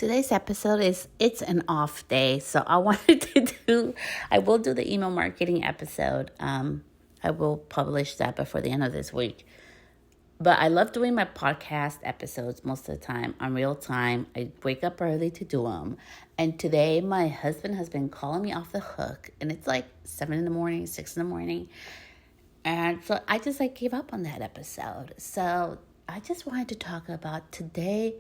Today's episode is It's an Off Day. So I will do the email marketing episode. I will publish that before the end of this week. But I love doing my podcast episodes most of the time on real time. I wake up early to do them. And today my husband has been calling me off the hook. And it's like 7 in the morning, 6 in the morning. And so I just gave up on that episode. So I just wanted to talk about today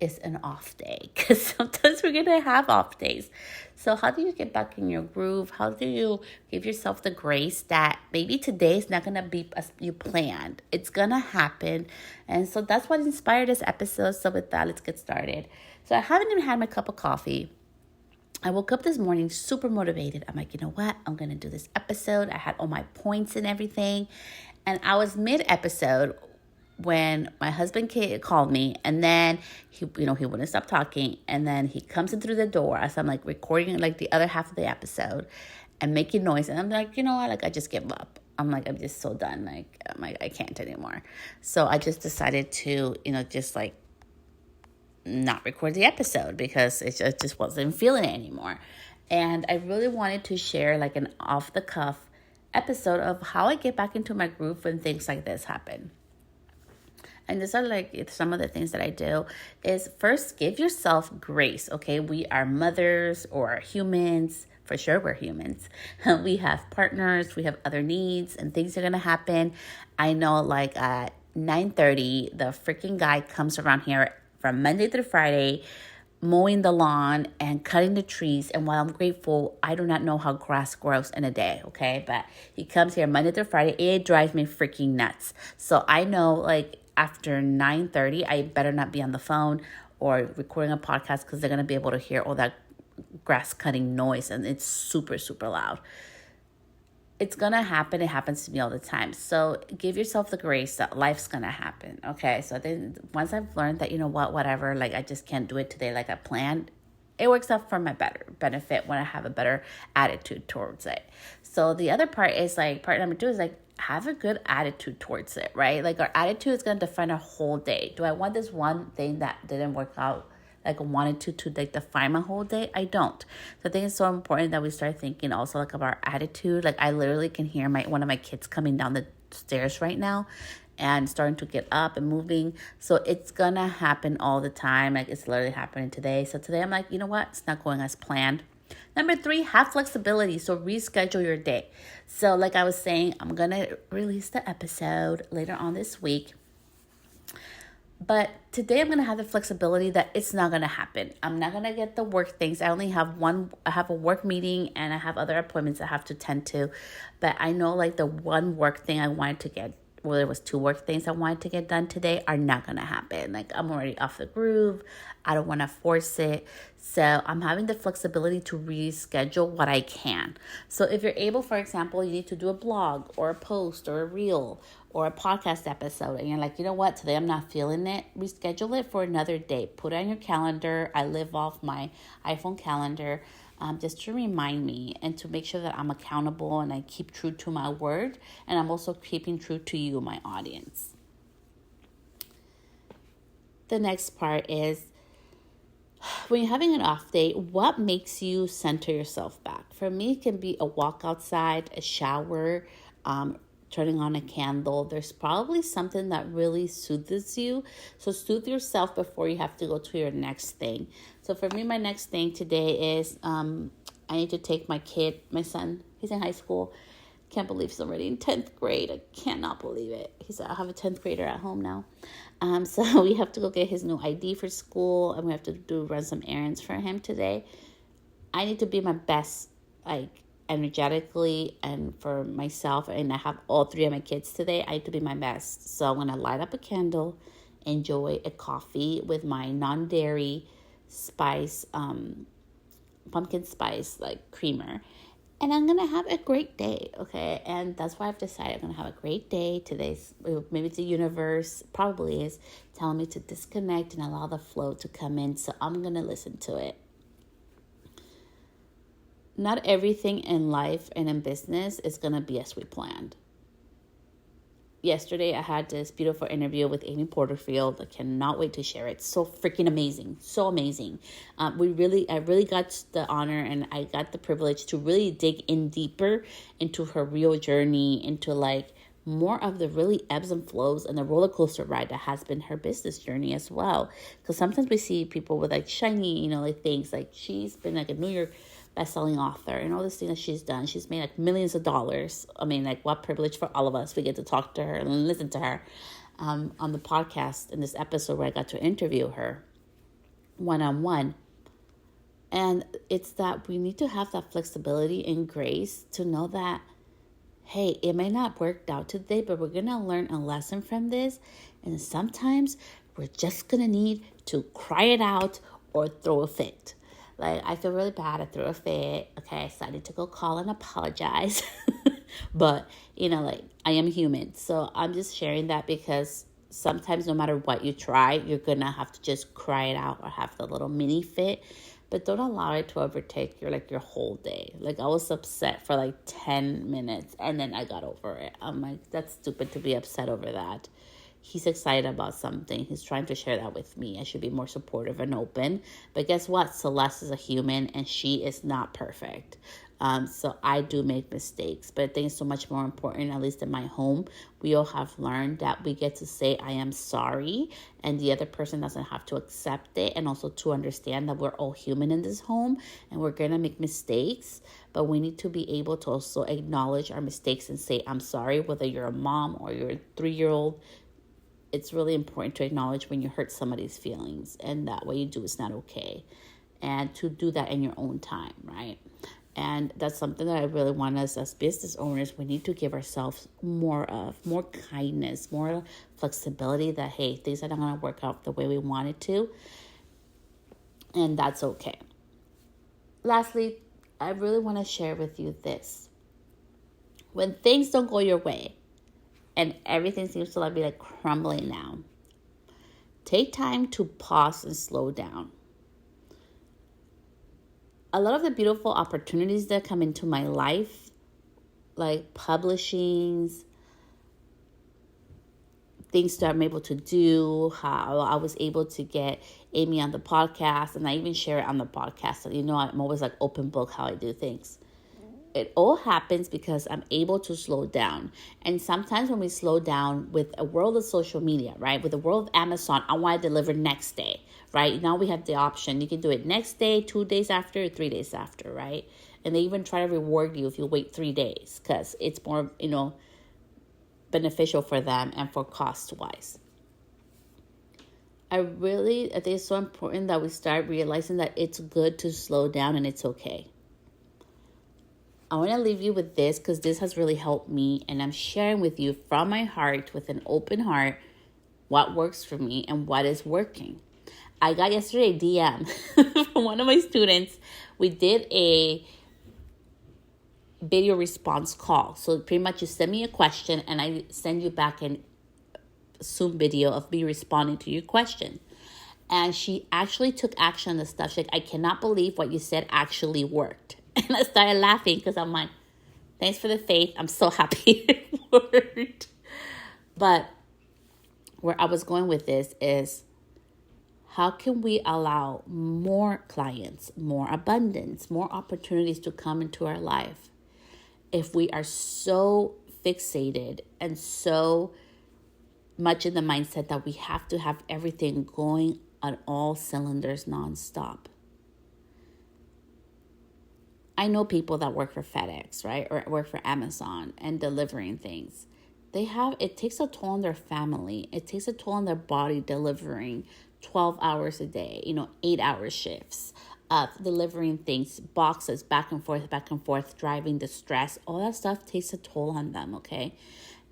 is an off day, because sometimes we're going to have off days. So how do you get back in your groove? How do you give yourself the grace that maybe today is not going to be as you planned? It's going to happen. And so that's what inspired this episode. So with that, let's get started. So I haven't even had my cup of coffee. I woke up this morning super motivated. I'm like, you know what? I'm going to do this episode. I had all my points and everything. And I was mid-episode when my husband called me, and then he wouldn't stop talking, and then he comes in through the door as I'm recording the other half of the episode and making noise, and I'm like, you know what, I just give up. I'm just so done. I can't anymore. So I just decided to not record the episode because it just wasn't feeling it anymore. And I really wanted to share an off the cuff episode of how I get back into my groove when things like this happen. And these are some of the things that I do is first give yourself grace. Okay. We are mothers or humans. For sure, we're humans. We have partners. We have other needs and things are going to happen. I know at 9:30, the freaking guy comes around here from Monday through Friday, mowing the lawn and cutting the trees. And while I'm grateful, I do not know how grass grows in a day. Okay. But he comes here Monday through Friday. It drives me freaking nuts. So I know after 9:30, I better not be on the phone or recording a podcast because they're going to be able to hear all that grass cutting noise, and it's super, super loud. It's going to happen. It happens to me all the time. So give yourself the grace that life's going to happen. Okay. So then once I've learned that, whatever, I just can't do it today like I planned, it works out for my better benefit when I have a better attitude towards it. So the other part is part number 2 is have a good attitude towards it, right? Our attitude is going to define our whole day. Do I want this one thing that didn't work out I wanted to define my whole day? I don't. So I think it's so important that we start thinking also of our attitude. I literally can hear one of my kids coming down the stairs right now and starting to get up and moving. So it's going to happen all the time. It's literally happening today. So today I'm you know what? It's not going as planned. Number 3, have flexibility. So reschedule your day. So I was saying, I'm going to release the episode later on this week. But today I'm going to have the flexibility that it's not going to happen. I'm not going to get the work things. I only have I have a work meeting and I have other appointments I have to tend to. But I know the one work thing I wanted to get, well, there was 2 work things I wanted to get done today are not going to happen. I'm already off the groove. I don't want to force it. So I'm having the flexibility to reschedule what I can. So if you're able, for example, you need to do a blog or a post or a reel or a podcast episode, and you're you know what, today I'm not feeling it, reschedule it for another day. Put it on your calendar. I live off my iPhone calendar. Just to remind me and to make sure that I'm accountable and I keep true to my word, and I'm also keeping true to you, my audience. The next part is when you're having an off day, what makes you center yourself back? For me, it can be a walk outside, a shower, turning on a candle. There's probably something that really soothes you. So soothe yourself before you have to go to your next thing. So for me, my next thing today is I need to take my son, he's in high school. Can't believe he's already in 10th grade. I cannot believe it. I have a 10th grader at home now. So we have to go get his new ID for school, and we have to run some errands for him today. I need to be my best, energetically, and for myself, and I have all 3 of my kids today. I need to be my best. So I'm going to light up a candle, enjoy a coffee with my non-dairy spice, pumpkin spice, creamer. And I'm going to have a great day, okay? And that's why I've decided I'm going to have a great day. Maybe it's the universe, probably is, telling me to disconnect and allow the flow to come in. So I'm going to listen to it. Not everything in life and in business is going to be as we planned. yesterday I had this beautiful interview with Amy Porterfield. I cannot wait to share it. So freaking amazing. So amazing. I really got the honor and I got the privilege to really dig in deeper into her real journey, into like more of the really ebbs and flows and the roller coaster ride that has been her business journey as well. Because sometimes we see people with like shiny, like things like she's been like a New York best-selling author and all this thing that she's done. She's made like millions of dollars. I mean, like what privilege for all of us. We get to talk to her and listen to her on the podcast in this episode where I got to interview her one-on-one. And it's that we need to have that flexibility and grace to know that, hey, it may not work out today, but we're going to learn a lesson from this. And sometimes we're just going to need to cry it out or throw a fit. Like, I feel really bad. I threw a fit. Okay, so I need to go call and apologize. But, like, I am human. So I'm just sharing that because sometimes no matter what you try, you're going to have to just cry it out or have the little mini fit. But don't allow it to overtake your whole day. Like, I was upset for like 10 minutes and then I got over it. I'm like, that's stupid to be upset over that. He's excited about something. He's trying to share that with me. I should be more supportive and open. But guess what? Celeste is a human and she is not perfect. So I do make mistakes. But I think it's so much more important, at least in my home, we all have learned that we get to say, I am sorry. And the other person doesn't have to accept it. And also to understand that we're all human in this home and we're going to make mistakes. But we need to be able to also acknowledge our mistakes and say, I'm sorry, whether you're a mom or you're a 3-year-old. It's really important to acknowledge when you hurt somebody's feelings, and that what you do is not okay, and to do that in your own time, right? And that's something that I really want us as business owners, we need to give ourselves more kindness, more flexibility that, hey, things are not going to work out the way we want it to, and that's okay. Lastly, I really want to share with you this. When things don't go your way, and everything seems to be like crumbling now, take time to pause and slow down. A lot of the beautiful opportunities that come into my life, like publishings, things that I'm able to do, how I was able to get Amy on the podcast, and I even share it on the podcast. So, I'm always like open book how I do things. It all happens because I'm able to slow down. And sometimes when we slow down with a world of social media, right? With the world of Amazon, I want to deliver next day, right? Now we have the option. You can do it next day, 2 days after, 3 days after, right? And they even try to reward you if you wait 3 days because it's more, beneficial for them and for cost-wise. I think it's so important that we start realizing that it's good to slow down and it's okay. I want to leave you with this because this has really helped me, and I'm sharing with you from my heart with an open heart what works for me and what is working. I got yesterday a DM from one of my students. We did a video response call. So pretty much you send me a question and I send you back a Zoom video of me responding to your question. And she actually took action on the stuff. She's like, I cannot believe what you said actually worked. And I started laughing because I'm like, thanks for the faith. I'm so happy it worked. But where I was going with this is, how can we allow more clients, more abundance, more opportunities to come into our life if we are so fixated and so much in the mindset that we have to have everything going on all cylinders nonstop? I know people that work for FedEx, right? Or work for Amazon and delivering things. It takes a toll on their family. It takes a toll on their body delivering 12 hours a day, 8-hour shifts, delivering things, boxes, back and forth, driving, the stress, all that stuff takes a toll on them, okay?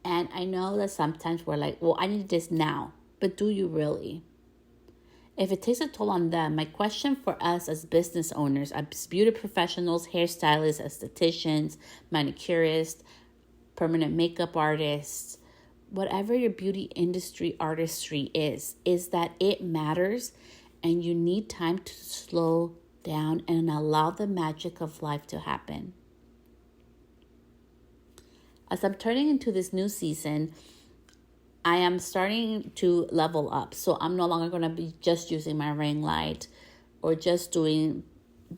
And I know that sometimes we're like, well, I need this now. But do you really? If it takes a toll on them, my question for us as business owners, as beauty professionals, hairstylists, estheticians, manicurists, permanent makeup artists, whatever your beauty industry artistry is that it matters and you need time to slow down and allow the magic of life to happen. As I'm turning into this new season, I am starting to level up. So I'm no longer going to be just using my ring light or just doing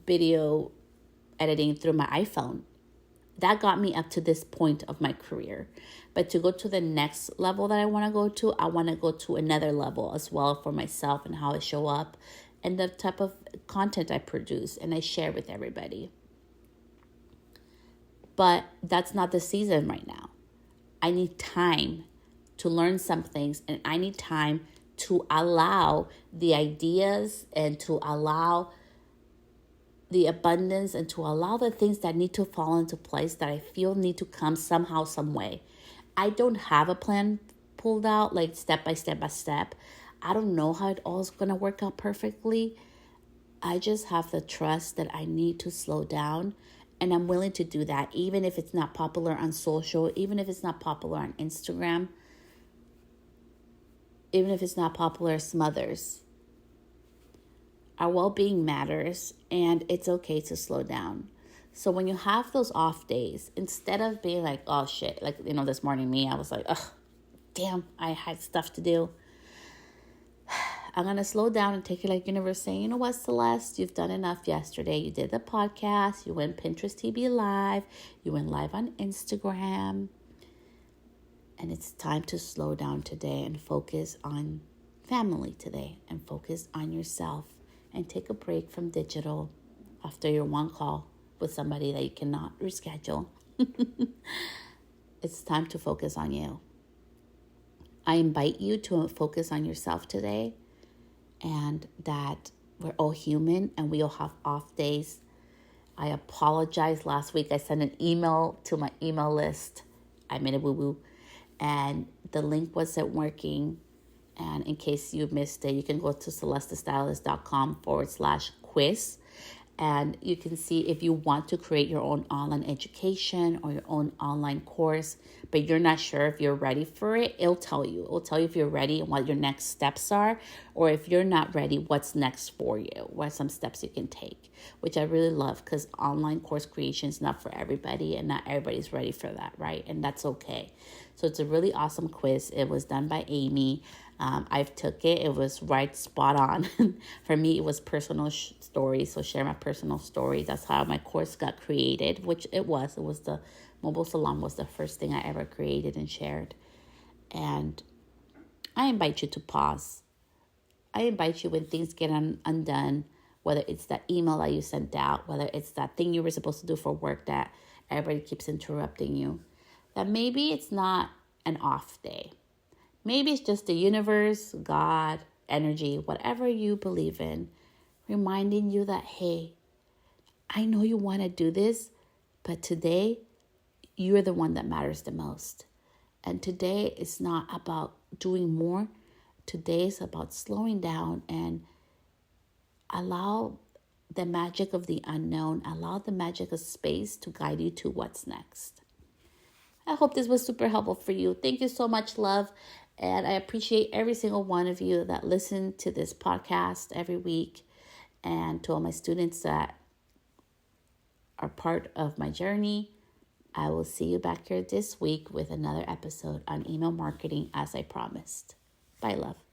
video editing through my iPhone. That got me up to this point of my career. But to go to the next level that I want to go to, I want to go to another level as well for myself and how I show up and the type of content I produce and I share with everybody. But that's not the season right now. I need time to learn some things, and I need time to allow the ideas and to allow the abundance and to allow the things that need to fall into place that I feel need to come somehow, some way. I don't have a plan pulled out, like step by step by step. I don't know how it all is going to work out perfectly. I just have the trust that I need to slow down, and I'm willing to do that, even if it's not popular on social, even if it's not popular on Instagram, even if it's not popular as some others. Our well-being matters, and it's okay to slow down. So when you have those off days, instead of being like, oh shit, like, this morning I was like, ugh, damn, I had stuff to do. I'm going to slow down and take it like universe saying, you know what, Celeste, you've done enough yesterday. You did the podcast. You went Pinterest TV live. You went live on Instagram. And it's time to slow down today and focus on family today and focus on yourself and take a break from digital after your one call with somebody that you cannot reschedule. It's time to focus on you. I invite you to focus on yourself today, and that we're all human and we all have off days. I apologize. Last week I sent an email to my email list. I made a boo-boo and the link wasn't working. And in case you missed it, you can go to celestestylist.com/quiz. And you can see if you want to create your own online education or your own online course, but you're not sure if you're ready for it, it'll tell you. It'll tell you if you're ready and what your next steps are, or if you're not ready, what's next for you, what are some steps you can take, which I really love because online course creation is not for everybody and not everybody's ready for that, right? And that's okay. So it's a really awesome quiz. It was done by Amy. I've took it. It was right spot on. For me, it was personal stories. So share my personal story. That's how my course got created, which it was. It was the mobile salon was the first thing I ever created and shared. And I invite you to pause. I invite you when things get undone, whether it's that email that you sent out, whether it's that thing you were supposed to do for work that everybody keeps interrupting you, that maybe it's not an off day. Maybe it's just the universe, God, energy, whatever you believe in, reminding you that, hey, I know you want to do this, but today you're the one that matters the most. And today is not about doing more. Today is about slowing down and allow the magic of the unknown, allow the magic of space to guide you to what's next. I hope this was super helpful for you. Thank you so much, love. And I appreciate every single one of you that listen to this podcast every week, and to all my students that are part of my journey. I will see you back here this week with another episode on email marketing as I promised. Bye, love.